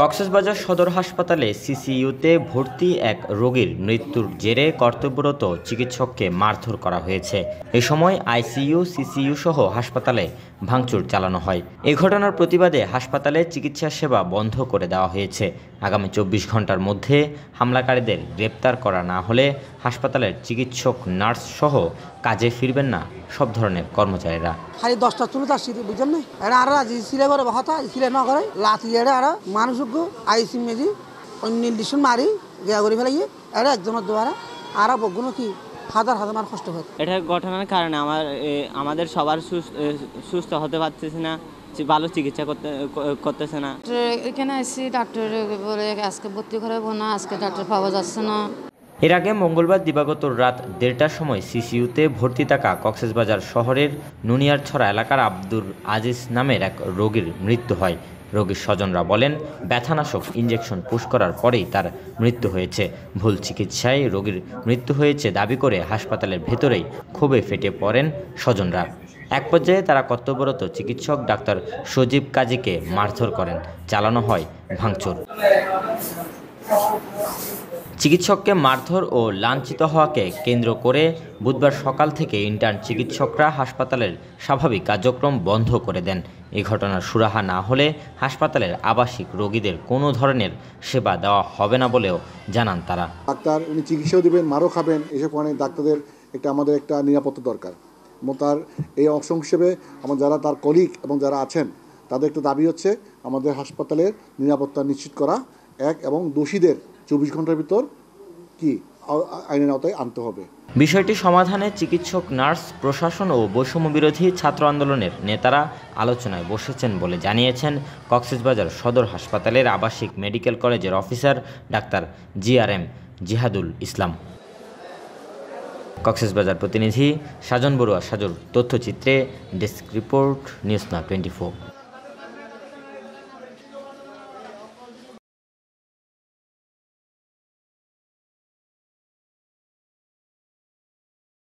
কক্সবাজার সদর হাসপাতালে সিসিইউতে ভর্তি এক রোগীর মৃত্যুর জেরে কর্তব্যরত চিকিৎসককে মারধর করা হয়েছে। এ সময় আইসিইউ, সিসিইউ সহ হাসপাতালে ভাঙচুর চালানো হয়। এ ঘটনার প্রতিবাদে হাসপাতালে চিকিৎসা সেবা বন্ধ করে দেওয়া হয়েছে। আগামী 24 ঘন্টার মধ্যে হামলাকারীদের গ্রেপ্তার করা না হলে হাসপাতালের চিকিৎসক, নার্স সহ কাজে ফিরবেন না সব ধরনের কর্মচারীরা। খালি 10টা চুলো তার শীত বুঝছেন না এটা আর সিলে করে হতা সিলে ন করে লাথি এড়ে আর মানুষকে আইসি মেজি নির্দিষ্ট মারি গিয়া করে ফেলাই এটা একজনের দ্বারা আর বগুনো কি হাজার হাজার মানুষ কষ্ট হয়। এটা ঘটনার কারণে আমাদের সবার সুস্থ হতে পারতেছে না, ভালো চিকিৎসা করতেছে না। এখানে আসছি ডাক্তার বলে আজকে ভর্তি করাবো না, আজকে ডাক্তার পাওয়া যাচ্ছে না। এর আগে মঙ্গলবার দিবাগত রাত 1:30টার সময় সিসিইউতে ভর্তি থাকা কক্সবাজার শহরের নুনিয়ারছড়া এলাকার আব্দুর আজিজ নামের এক রোগীর মৃত্যু হয়। রোগীর স্বজনরা বলেন, ব্যথানাশক ইঞ্জেকশন পুশ করার পরেই তার মৃত্যু হয়েছে। ভুল চিকিৎসায় রোগীর মৃত্যু হয়েছে দাবি করে হাসপাতালের ভেতরেই ক্ষোভে ফেটে পড়েন স্বজনরা। এক পর্যায়ে তারা কর্তব্যরত চিকিৎসক ডাক্তার সজীব কাজীকে মারধর করেন, চালানো হয় ভাঙচুর। চিকিৎসককে মারধর ও লাঞ্ছিত হওয়াকে কেন্দ্র করে বুধবার সকাল থেকে ইন্টার্ন চিকিৎসকরা হাসপাতালের স্বাভাবিক কার্যক্রম বন্ধ করে দেন। এই ঘটনার সুরাহা না হলে হাসপাতালের আবাসিক রোগীদের কোনো ধরনের সেবা দেওয়া হবে না বলেও জানান তারা। ডাক্তার উনি চিকিৎসাও দেবেন, মারও খাবেন, এসব কারণে ডাক্তারদের আমাদের একটা নিরাপত্তা দরকার এবং তার এই অংশ হিসেবে আমার যারা তার কলিগ এবং যারা আছেন তাদের একটা দাবি হচ্ছে আমাদের হাসপাতালের নিরাপত্তা নিশ্চিত করা এবং দোষীদের 24 ঘন্টার ভিতর আইনের আওতায় আনতে হবে। বিষয়টি সমাধানে চিকিৎসক, নার্স, প্রশাসন ও বৈষম্য বিরোধী ছাত্র আন্দোলনের নেতারা আলোচনায় বসেছেন বলে জানিয়েছেন কক্সবাজার সদর হাসপাতালের আবাসিক মেডিকেল কলেজের অফিসার ডাক্তার জিআরএম জিহাদুল ইসলাম। কক্সবাজার প্রতিনিধি সাজন বড়ুয়া, সাজুর তথ্যচিত্রে ডেস্ক রিপোর্ট, নিউজ নাও 24।